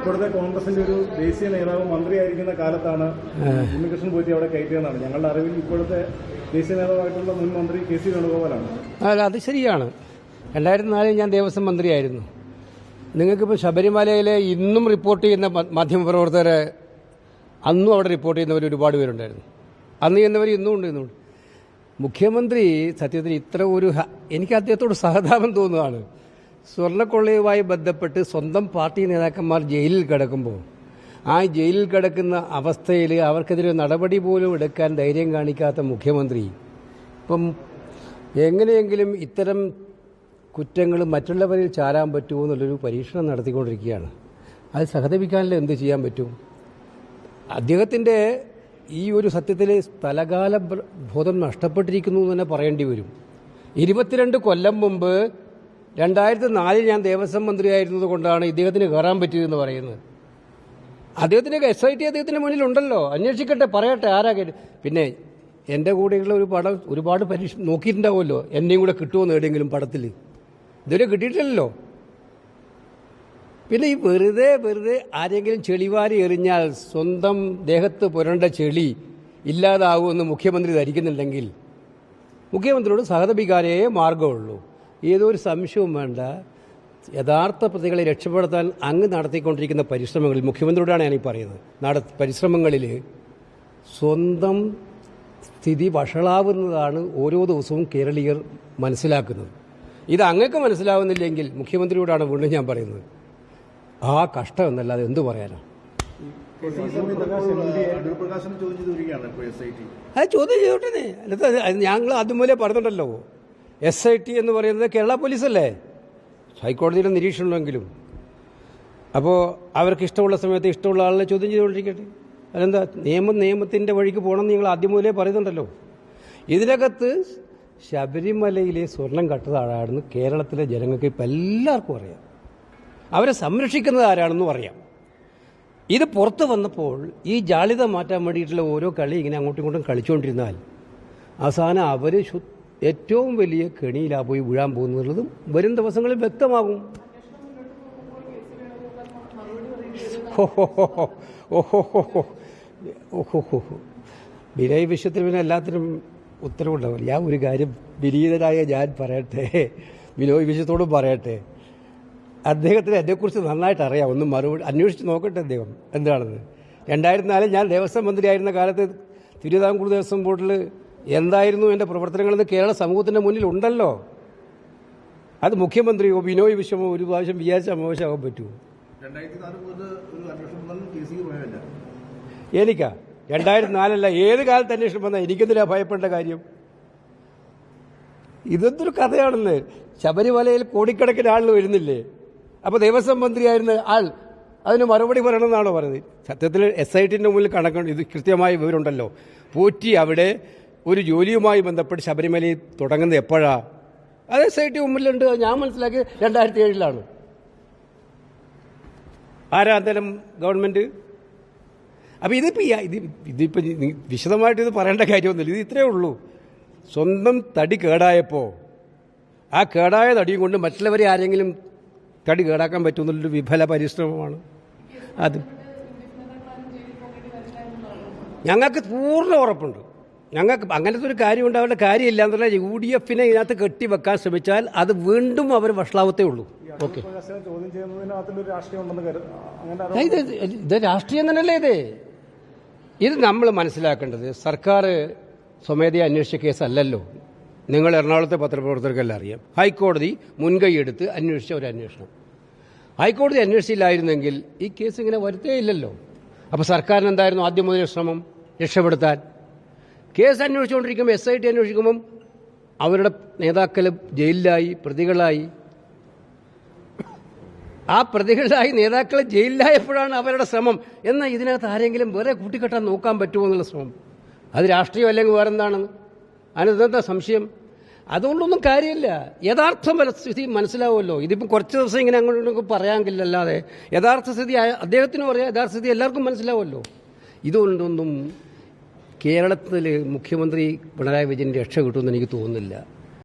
ഇപ്പോഴത്തെ കോൺഗ്രസിന്റെ ഒരു ദേശീയ നേതാവ് മന്ത്രിയായിരിക്കുന്ന കാലത്താണ് ഉണ്ണികൃഷ്ണൻ പോറ്റി അവിടെ കയറ്റിയെന്നാണ് ഞങ്ങളുടെ അറിവിൽ. ഇപ്പോഴത്തെ ദേശീയ നേതാവായിട്ടുള്ള മുൻ മന്ത്രി കെ സി വേണുഗോപാലാണ്. അല്ല, അത് ശരിയാണ്. 2004 ഞാൻ ദേവസ്വം മന്ത്രിയായിരുന്നു. നിങ്ങൾക്കിപ്പോൾ ശബരിമലയിലെ ഇന്നും റിപ്പോർട്ട് ചെയ്യുന്ന മാധ്യമപ്രവർത്തകരെ അന്നും അവിടെ റിപ്പോർട്ട് ചെയ്യുന്നവർ ഒരുപാട് പേരുണ്ടായിരുന്നു. അന്ന് ചെയ്യുന്നവർ ഇന്നും ഉണ്ട്. മുഖ്യമന്ത്രി സത്യത്തിൽ ഇത്ര എനിക്ക് അദ്ദേഹത്തോട് സഹതാപം തോന്നുകയാണ്. സ്വർണ്ണക്കൊള്ളയുമായി ബന്ധപ്പെട്ട് സ്വന്തം പാർട്ടി നേതാക്കന്മാർ ജയിലിൽ കിടക്കുമ്പോൾ ആ ജയിലിൽ കിടക്കുന്ന അവസ്ഥയിൽ അവർക്കെതിരെ നടപടി പോലും എടുക്കാൻ ധൈര്യം കാണിക്കാത്ത മുഖ്യമന്ത്രി ഇപ്പം എങ്ങനെയെങ്കിലും ഇത്തരം കുറ്റങ്ങൾ മറ്റുള്ളവരിൽ ചാരാൻ പറ്റുമോ എന്നുള്ളൊരു പരീക്ഷണം നടത്തിക്കൊണ്ടിരിക്കുകയാണ്. അത് സഹതപിക്കാനല്ലേ എന്ത് ചെയ്യാൻ പറ്റും? അദ്ദേഹത്തിൻ്റെ ഈ ഒരു സത്യത്തിൽ സ്ഥലകാല ബോധം നഷ്ടപ്പെട്ടിരിക്കുന്നു എന്ന് തന്നെ പറയേണ്ടി വരും. 22 കൊല്ലം മുമ്പ് 2004 ഞാൻ ദേവസ്വം മന്ത്രിയായിരുന്നത് കൊണ്ടാണ് ഇദ്ദേഹത്തിന് കയറാൻ പറ്റിയതെന്ന് പറയുന്നത്. അദ്ദേഹത്തിന് SIT അദ്ദേഹത്തിൻ്റെ മുന്നിലുണ്ടല്ലോ, അന്വേഷിക്കട്ടെ, പറയട്ടെ ആരാ കേട്ട്. പിന്നെ എൻ്റെ കൂടെയുള്ള ഒരുപാട് പരീക്ഷ നോക്കിയിട്ടുണ്ടാവുമല്ലോ, എന്നെയും കൂടെ കിട്ടുമോ എവിടെയെങ്കിലും പടത്തിൽ. ഇതുവരെ കിട്ടിയിട്ടില്ലല്ലോ. പിന്നെ ഈ വെറുതെ ആരെങ്കിലും ചെളിവാരി എറിഞ്ഞാൽ സ്വന്തം ദേഹത്ത് പുരണ്ട ചെളി ഇല്ലാതാവുമെന്ന് മുഖ്യമന്ത്രി ധരിക്കുന്നുണ്ടെങ്കിൽ മുഖ്യമന്ത്രിയോട് സഹതപിക്കാനേ മാർഗമുള്ളൂ. ഏതൊരു സംശയവും വേണ്ട. യഥാർത്ഥ പ്രതികളെ രക്ഷപ്പെടുത്താൻ അങ്ങ് നടത്തിക്കൊണ്ടിരിക്കുന്ന പരിശ്രമങ്ങളിൽ, മുഖ്യമന്ത്രിയോടാണ് ഞാനീ പറയുന്നത്, പരിശ്രമങ്ങളിൽ സ്വന്തം സ്ഥിതി വഷളാവുന്നതാണ് ഓരോ ദിവസവും കേരളീയർ മനസ്സിലാക്കുന്നത്. ഇത് അങ്ങക്ക് മനസ്സിലാവുന്നില്ലെങ്കിൽ മുഖ്യമന്ത്രിയോടാണ് വീണ്ടും ഞാൻ പറയുന്നത്. ആ കഷ്ടം എന്നല്ലാതെ എന്തു പറയാനാണ്? അത് ചോദ്യം ചെയ്തോട്ടെ. ഞങ്ങൾ അതുമൂലം പറഞ്ഞിട്ടുണ്ടല്ലോ, SIT എന്ന് പറയുന്നത് കേരള പോലീസല്ലേ, ഹൈക്കോടതിയുടെ നിരീക്ഷണമെങ്കിലും. അപ്പോൾ അവർക്ക് ഇഷ്ടമുള്ള സമയത്ത് ഇഷ്ടമുള്ള ആളെ ചോദ്യം ചെയ്തുകൊണ്ടിരിക്കട്ടെ. അതെന്താ, നിയമത്തിൻ്റെ വഴിക്ക് പോകണമെന്ന് നിങ്ങൾ ആദ്യം മുതലേ പറയുന്നുണ്ടല്ലോ. ഇതിനകത്ത് ശബരിമലയിലെ സ്വർണം കട്ടതാഴാണെന്ന് കേരളത്തിലെ ജനങ്ങൾക്ക് ഇപ്പം എല്ലാവർക്കും അറിയാം. അവരെ സംരക്ഷിക്കുന്നത് ആരാണെന്നും അറിയാം. ഇത് പുറത്ത് വന്നപ്പോൾ ഈ ജാള്യത മാറ്റാൻ വേണ്ടിയിട്ടുള്ള ഓരോ കളി ഇങ്ങനെ അങ്ങോട്ടും ഇങ്ങോട്ടും കളിച്ചുകൊണ്ടിരുന്നാൽ അവസാനം അവർ ഏറ്റവും വലിയ കെണിയിലാ പോയി വീഴാൻ പോകുന്നുള്ളതും വരും ദിവസങ്ങളിൽ വ്യക്തമാകും. വിനയ് വിശ്വത്തിൽ പിന്നെ എല്ലാത്തിനും ഉത്തരവുണ്ടാവില്ല. ഞാൻ ഒരു കാര്യം വിനീതനായ ഞാൻ പറയട്ടെ, വിനോയ് വിശ്വത്തോടും പറയട്ടെ, അദ്ദേഹത്തിന് എന്നെക്കുറിച്ച് നന്നായിട്ട് അറിയാം. ഒന്ന് മറുപടി അന്വേഷിച്ച് നോക്കട്ടെ അദ്ദേഹം എന്താണെന്ന്. 2004 ഞാൻ ദേവസ്വം മന്ത്രിയായിരുന്ന കാലത്ത് തിരുവിതാംകൂർ ദേവസ്വം ബോർഡിൽ എന്തായിരുന്നു എൻ്റെ പ്രവർത്തനങ്ങളെന്ന് കേരള സമൂഹത്തിൻ്റെ മുന്നിൽ ഉണ്ടല്ലോ. അത് മുഖ്യമന്ത്രിയോ ബിനോയ് വിശ്വമോ ഒരു പ്രാവശ്യം വിചാരിച്ചാൽ മോശമാകാൻ പറ്റുമോ? എനിക്കാ 2004 ഏത് കാലത്ത് അന്വേഷണം വന്നാൽ എനിക്കെന്തിനാ ഭയപ്പെടേണ്ട കാര്യം? ഇതെന്തൊരു കഥയാണെന്ന്. ശബരിമലയിൽ കോടിക്കണക്കിന് ആളുകൾ വരുന്നില്ലേ? അപ്പോൾ ദേവസ്വം മന്ത്രിയായിരുന്ന ആൾ അതിന് മറുപടി പറയണമെന്നാണോ പറയുന്നത്? സത്യത്തിൽ SITൻ്റെ മുന്നിൽ കണക്കുണ്ട്. ഇത് കൃത്യമായ വിവരമുണ്ടല്ലോ. പോറ്റി അവിടെ ഒരു ജോലിയുമായി ബന്ധപ്പെട്ട് ശബരിമലയിൽ തുടങ്ങുന്നത് എപ്പോഴാണ്? അത് SIT മുമ്പിലുണ്ട്. ഞാൻ മനസ്സിലാക്കിയത് 2007 ആരാ അന്നേരം ഗവൺമെൻറ്? അപ്പോൾ ഇതിപ്പോൾ വിശദമായിട്ട് ഇത് പറയേണ്ട കാര്യമൊന്നുമില്ല. ഇത് ഇത്രയേ ഉള്ളൂ. സ്വന്തം തടി കേടായപ്പോൾ ആ കേടായ തടിയും കൊണ്ട് മറ്റുള്ളവരെ ആരെങ്കിലും തടി കേടാക്കാൻ പറ്റുമെന്നുള്ളൊരു വിഫല പരിശ്രമമാണ് അത്. ഞങ്ങൾക്ക് പൂർണ്ണ ഉറപ്പുണ്ട്. ഞങ്ങൾക്ക് അങ്ങനത്തെ ഒരു കാര്യം ഉണ്ടാവേണ്ട കാര്യമില്ല എന്നുള്ള UDFനെ ഇതിനകത്ത് കെട്ടിവെക്കാൻ ശ്രമിച്ചാൽ അത് വീണ്ടും അവർ വഷളാവത്തേ ഉള്ളൂ. ഓക്കെ, ഇത് രാഷ്ട്രീയം തന്നെയല്ലേ? ഇത് നമ്മൾ മനസ്സിലാക്കേണ്ടത് സർക്കാർ സ്വമേധയാ അന്വേഷിച്ച കേസല്ലല്ലോ. നിങ്ങൾ എറണാകുളത്തെ പത്രപ്രവർത്തകർക്കെല്ലാം അറിയാം. ഹൈക്കോടതി മുൻകൈയെടുത്ത് അന്വേഷിച്ച ഒരു അന്വേഷണം. ഹൈക്കോടതി അന്വേഷിച്ചില്ലായിരുന്നെങ്കിൽ ഈ കേസ് ഇങ്ങനെ വരുത്തേയില്ലല്ലോ. അപ്പോൾ സർക്കാരിന് എന്തായിരുന്നു ആദ്യം മുതൽ ശ്രമം? രക്ഷപ്പെടുത്താൻ. കേസ് അന്വേഷിച്ചുകൊണ്ടിരിക്കുമ്പോൾ SIT അന്വേഷിക്കുമ്പം അവരുടെ നേതാക്കൾ ജയിലിലായി, പ്രതികളായി. ആ പ്രതികളായി നേതാക്കൾ ജയിലിലായപ്പോഴാണ് അവരുടെ ശ്രമം. എന്നാൽ ഇതിനകത്ത് ആരെങ്കിലും വേറെ കൂട്ടിക്കെട്ടാൻ നോക്കാൻ പറ്റുമോ എന്നുള്ള ശ്രമം. അത് രാഷ്ട്രീയം അല്ലെങ്കിൽ വേറെന്താണെന്ന് അതിനെന്താ സംശയം? അതുകൊണ്ടൊന്നും കാര്യമില്ല. യഥാർത്ഥ സ്ഥിതി മനസ്സിലാവുമല്ലോ. ഇതിപ്പോൾ കുറച്ച് ദിവസം ഇങ്ങനെ അങ്ങോട്ടൊക്കെ പറയാമെങ്കിലല്ലാതെ യഥാർത്ഥ സ്ഥിതി അദ്ദേഹത്തിനും അറിയാം, യഥാർത്ഥ സ്ഥിതി എല്ലാവർക്കും മനസ്സിലാവുമല്ലോ. ഇതുകൊണ്ടൊന്നും കേരളത്തിൽ മുഖ്യമന്ത്രി പിണറായി വിജയൻ രക്ഷ കിട്ടുമെന്ന് എനിക്ക് തോന്നുന്നില്ല.